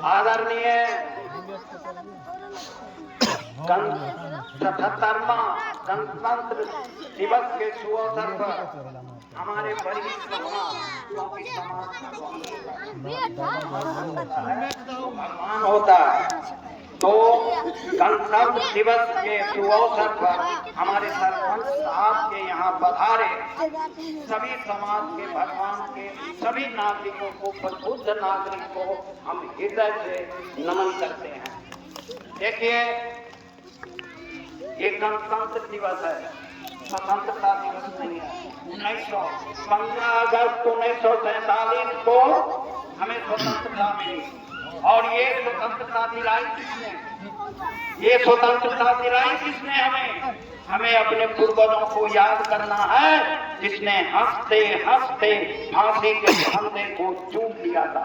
आदरणीय 77वां गणतंत्र दिवस के शुभ अवसर पर हमारे बड़ी भगवान होता है, तो गणतंत्र दिवस के शुभ अवसर पर हमारे सरपंच साहब के यहाँ पधारे सभी समाज के भगवान के सभी नागरिकों को, प्रबुद्ध नागरिक को हम हृदय से नमन करते हैं। देखिए, ये गणतंत्र दिवस है, स्वतंत्रता दिवस नहीं है। 15 अगस्त 1947 को हमें स्वतंत्रता मिली और ये स्वतंत्रता दिलाई किसने? ये स्वतंत्रता दिलाई किसने हमें अपने पूर्वजों को याद करना है, जिसने हंसते हंसते फांसी के फंदे को चूम लिया था।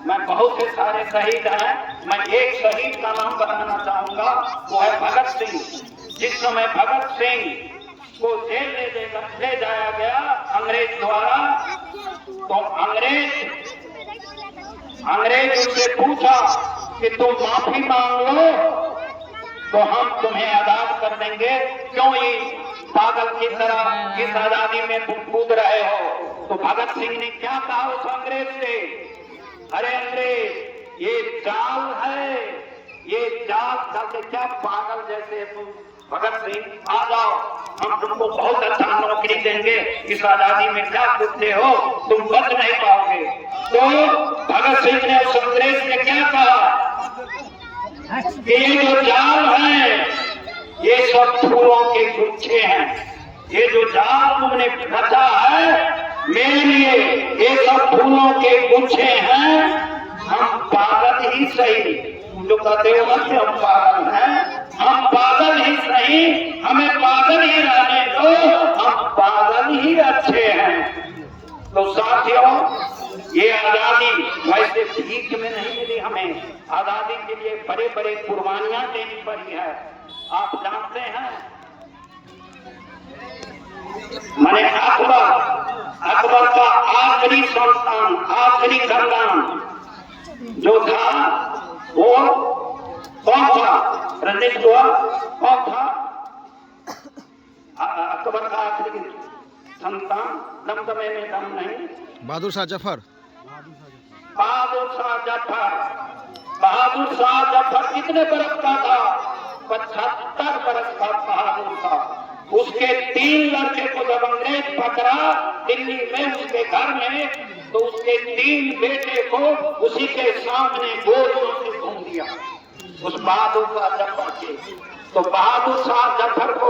मैं बहुत से सारे शहीद हैं, मैं एक शहीद का नाम बताना चाहूंगा, वो है भगत सिंह। जिस समय भगत सिंह को जेल ले जाया गया अंग्रेज द्वारा, तो अंग्रेज उससे पूछा कि तुम माफी मांग लो तो हम तुम्हें आजाद कर देंगे, क्यों ये पागल की तरह इस आजादी में तुम कूद रहे हो? तो भगत सिंह ने क्या कहा उस अंग्रेज से? अरे अंग्रेज, ये जाल है, ये जाल चलते क्या पागल जैसे तुम? भगत सिंह आ जाओ, हम तुमको बहुत अच्छा नौकरी देंगे, इस आजादी में क्या कूदते हो, तुम बच नहीं पाओगे। तो भगत सिंह ने उस अंग्रेज से क्या कहा कि ये जो जाल है ये सब फूलों के गुच्छे हैं, ये जो जाल तुमने रचा है मेरे लिए ये सब फूलों के गुच्छे हैं, हम पागल ही सही, जो कहते हो ना कि हम पागल हैं, हम पागल ही सही, हमें पागल ही रहने दो, हम पागल ही अच्छे हैं। तो साथियों, ये आजादी वैसे भीख में नहीं मिली हमें, आजादी के लिए बड़े बड़े कुर्बानियां देनी पड़ी है। आप जानते हैं, मैंने अकबर का आखिरी संतान, आखिरी खानदान जो था वो कौन था? रंजित हुआ कौन था? अकबर का आखिरी संतान, दमदमे में दम नहीं, बहादुर शाह जफर। बहादुर शाह जफर कितने बरस का था? 75 बरस का बहादुर था। उसके 3 लड़के को जब अंग्रेज पकड़ा दिल्ली में उसके घर में, तो उसके 3 बेटे को उसी के सामने गोलियों से घूम दिया उस बहादुर शाह जफर के। तो बहादुर शाह जफर को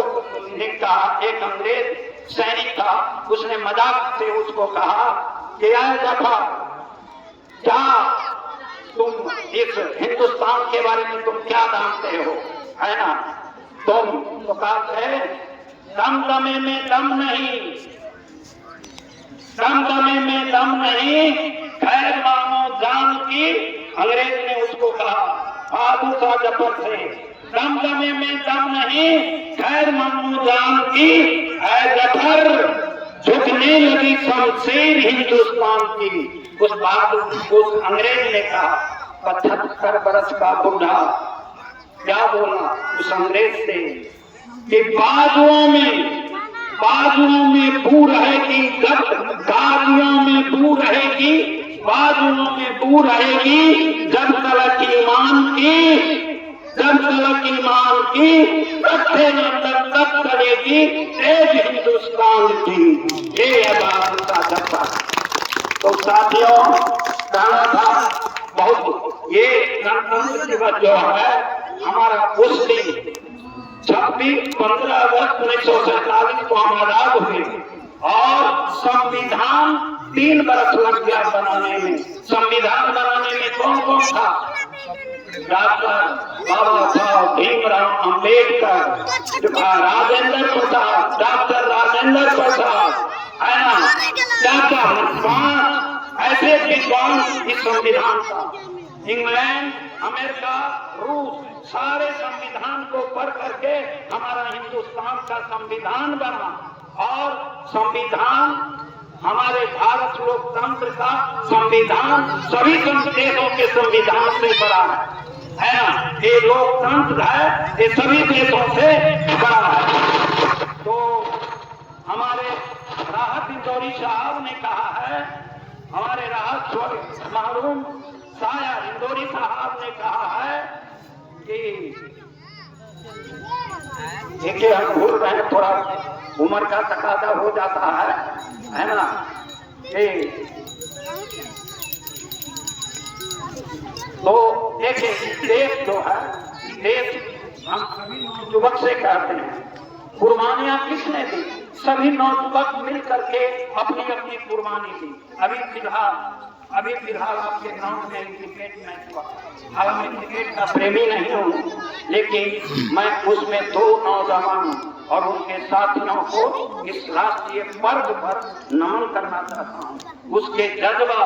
ने कहा, एक अंग्रेज सैनिक था, उसने मजाक से उसको कहा कि जफर, क्या तुम इस हिंदुस्तान के बारे में तुम क्या जानते हो, है ना? तुम तो कहते हैं दमदमे में दम नहीं, दमदमे में दम नहीं, खैर मानो जान की। अंग्रेज ने उसको कहा बहादुर शाह जफर से, दमदमे में दम नहीं, खैर मानो जान की। ऐ जफर, झुकने लगी शमशीर हिंदुस्तान की। उस अंग्रेज ने कहा, 75 बरस का बुढ़ा क्या बोला उस अंग्रेज से कि बाजुओं में बू रहेगी, गालियों में बू रहेगी, बाजुओं में बू रहेगी, जब तलक ईमान की, तब चलेगी तेज हिंदुस्तान की। ये बहादुर शाह जफर। तो साथियों, कहना था बहुत, ये गणतंत्र दिवस जो है हमारा उस दिन 15 अगस्त 1947 को हम आजाद हुए और संविधान 3 बरस लग गया बनाने में। संविधान बनाने में कौन कौन था? डॉक्टर बाबा साहब भीमराव अंबेडकर, राजेंद्र प्रसाद, डॉक्टर राजेंद्र प्रसाद, है ना, ऐसे विद्वान इस संविधान का। इंग्लैंड, अमेरिका, रूस, सारे संविधान को पढ़ करके हमारा हिंदुस्तान का संविधान बना और संविधान, हमारे भारत लोकतंत्र का संविधान सभी देशों के संविधान से बड़ा है ना। ये लोकतंत्र है, ये सभी देशों से बड़ा है। तो हमारे राहत इंदौरी साहब ने कहा है, हमारे राहत महरूम शायर इंदौरी साहब ने कहा है कि देखिए हम भूल रहे हैं, थोड़ा उम्र का तकाजा हो जाता है ना। तो देखिए देश जो है, देश हम सभी युवक से कहते हैं, कुर्बानियां किसने दी? सभी नौजुवक मिल करके अपनी अपनी कुर्बानी दी। अभी फिलहाल आपके गांव में क्रिकेट मैच हुआ। हालांकि मैं क्रिकेट का प्रेमी नहीं हूँ, लेकिन मैं उसमें 2 नौजवान और उनके साथियों को इस राष्ट्रीय पर्व पर नमन करना चाहता हूँ। उसके जज्बा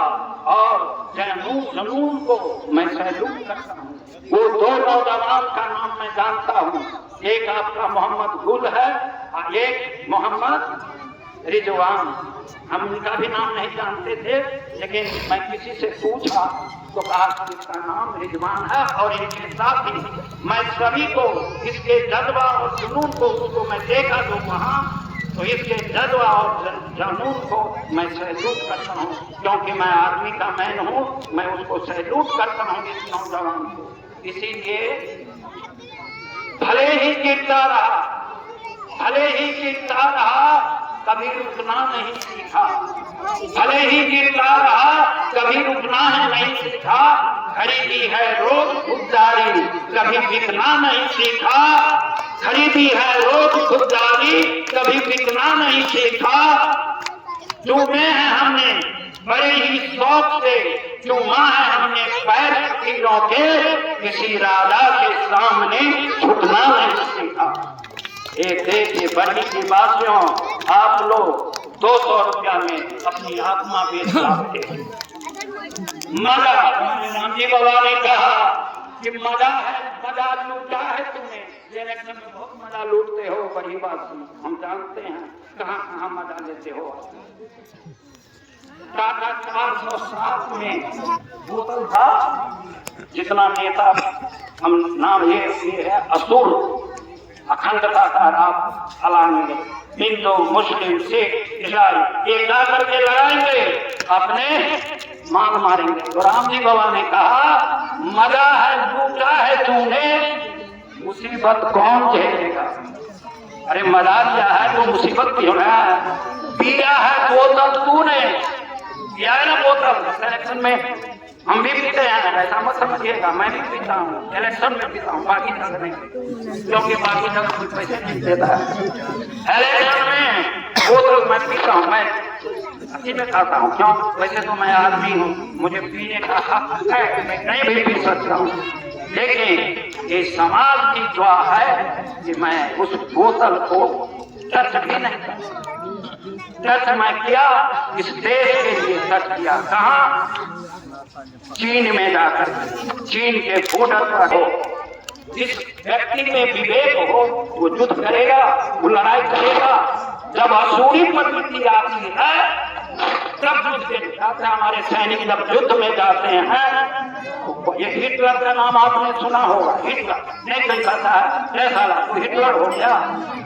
और जुनून को मैं सैल्यूट करता हूँ। वो 2 नौजवान का नाम मैं जानता हूँ, एक आपका मोहम्मद गुल है और एक मोहम्मद रिजवान। हम उनका भी नाम नहीं जानते थे, लेकिन मैं किसी से पूछा तो कहा कि इसका नाम रिजवान है और इनके साथ ही मैं सभी को इसके जज्बा और जुनून को उसको मैं देखा जो वहाँ, तो इसके जज्बा और जुनून को मैं सैल्यूट करता हूँ, क्योंकि मैं आर्मी का मैन हूँ। मैं उसको सैल्यूट करता हूँ इस नौजवान को। इसीलिए भले ही गिरता रहा कभी रुकना नहीं सीखा, भले ही गिरता रहा कभी रुकना है नहीं सीखा। खरीदी है रोज खुददारी कभी बिकना नहीं सीखा, खरीदी है रोज खुददारी कभी बिकना नहीं सीखा। चूमे हैं हमने बड़े ही शौक से, चूमा है हमने पैर फकीरों के, किसी राजा के सामने झुकना नहीं सीखा। एक देखिए बड़ी की बातियों, आप लोग 200 रुपया में अपनी आत्मा बेच सकते हैं। मजा, गांधी बाबा ने कहा कि मजा है, मजा लूटा है तुमने। इलेक्शन में बहुत मजा लूटते हो, बड़ी बात हम जानते हैं कहाँ कहाँ मजा लेते हो। टाटा 407 में बोतल था, जितना नेता हम नाम ये है असुर अखंडता का रात फैलाएंगे, हिंदू मुस्लिम सिख ईसाई एक ला करके लड़ाएंगे, अपने मांग मारेंगे। तो राम जी बाबा ने कहा मजा है लूटा है तूने, मुसीबत कौन झेलेगा। अरे मजा लिया है तो मुसीबत क्यों है। पिया है बोतल तूने, पिया है ना बोतल। इलेक्शन में हम भी पीते हैं, ऐसा मत समझिएगा। मैं भी पीता हूँ, इलेक्शन में पीता हूँ, बाकी जगह नहीं, क्योंकि बाकी जगह कुछ पैसे नहीं देता है। इलेक्शन में बोतल मैं पीता हूँ, मैं अच्छी में खाता हूँ। क्यों? वैसे तो मैं आदमी हूँ, मुझे पीने का हक है, मैं कहीं भी पी सकता हूँ, लेकिन ये समाज की दुआ है कि मैं उस बोतल को टच भी नहीं करता। टच मैं किया, इस देश के लिए टच किया। कहाँ? चीन में जाकर, चीन के बॉर्डर पर हो। जिस व्यक्ति में विवेक हो वो युद्ध करेगा, वो लड़ाई करेगा। जब असुरी प्रवृत्ति आती है तब युद्ध जाते हैं। हमारे सैनिक जब युद्ध में जाते हैं, ये हिटलर का नाम आपने सुना होगा। हिटलर नहीं कोई कहता है ऐसा तो हिटलर हो गया।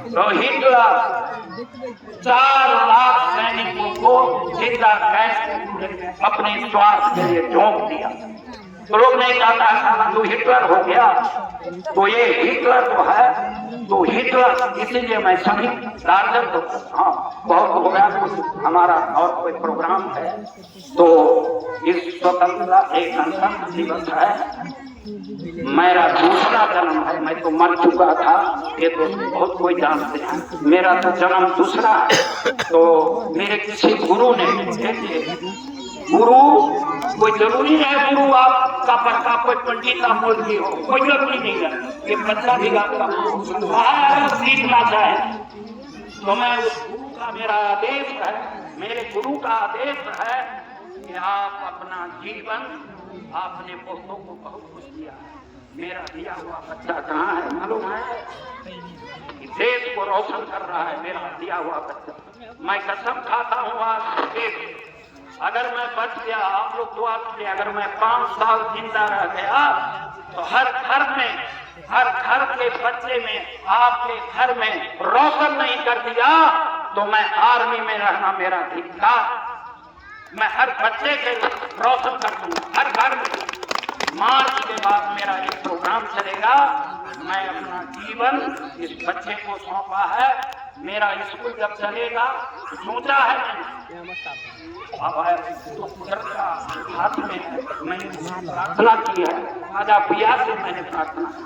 तो हिटलर 4 लाख सैनिकों को जिंदा कैद अपने स्वार्थ के लिए झोंक दिया। तो लोग नहीं कहता है तो हिटलर हो गया। तो ये हिटलर जो है, तो हिटलर, इसीलिए मैं सभी टारगेट को, हाँ बहुत हो गया कुछ हमारा और कोई प्रोग्राम है। तो इस स्वतंत्रता एक गणतंत्र दिवस है, मेरा दूसरा जन्म है। मैं तो मर चुका था, ये तो बहुत कोई जानते हैं। मेरा तो जन्म दूसरा है। तो मेरे किसी गुरु ने, गुरु कोई जरूरी है गुरु आपका पक्का कोई पंडित का मौलवी हो, कोई जरूरी नहीं है। ये बच्चा भी आपका सीखना चाहे तो मैं उस गुरु का, मेरा आदेश है, मेरे गुरु का आदेश है कि आप अपना जीवन, आपने बहुतों को बहुत कुछ दिया, मेरा दिया हुआ बच्चा कहाँ है मालूम है? देश को रोशन कर रहा है मेरा दिया हुआ बच्चा। मैं कसम खाता हूँ आज के, अगर मैं बच गया, आप लोग दुआ कीजिए, अगर मैं 5 साल जिंदा रह गया तो हर घर के बच्चे में, आपके घर में रोशन नहीं कर दिया तो मैं आर्मी में रहना मेरा धिक्कार। मैं हर बच्चे के रोशन कर दूंगा, हर घर में। मार्च के बाद मेरा एक प्रोग्राम चलेगा, मैं अपना जीवन इस बच्चे को सौंपा है। मेरा स्कूल जब चलेगा सोचा है मैंने, अब है तो कुदरत का हाथ में है। मैंने प्रार्थना की है, राजा पिया से मैंने प्रार्थना की,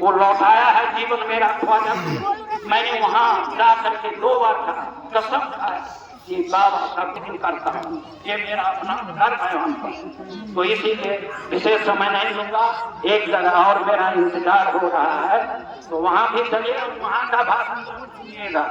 वो लौटाया है जीवन मेरा ख्वाजा। मैंने वहां जा करके 2 बार कहा, कसम खाया कि बाबा का दिन करता हूँ, ये मेरा अपना घर है वहां पर। तो इसीलिए विशेष समय नहीं लूंगा, एक जगह और मेरा इंतजार हो रहा है, तो वहां भी चलिए, वहां का भाषण सुनिएगा।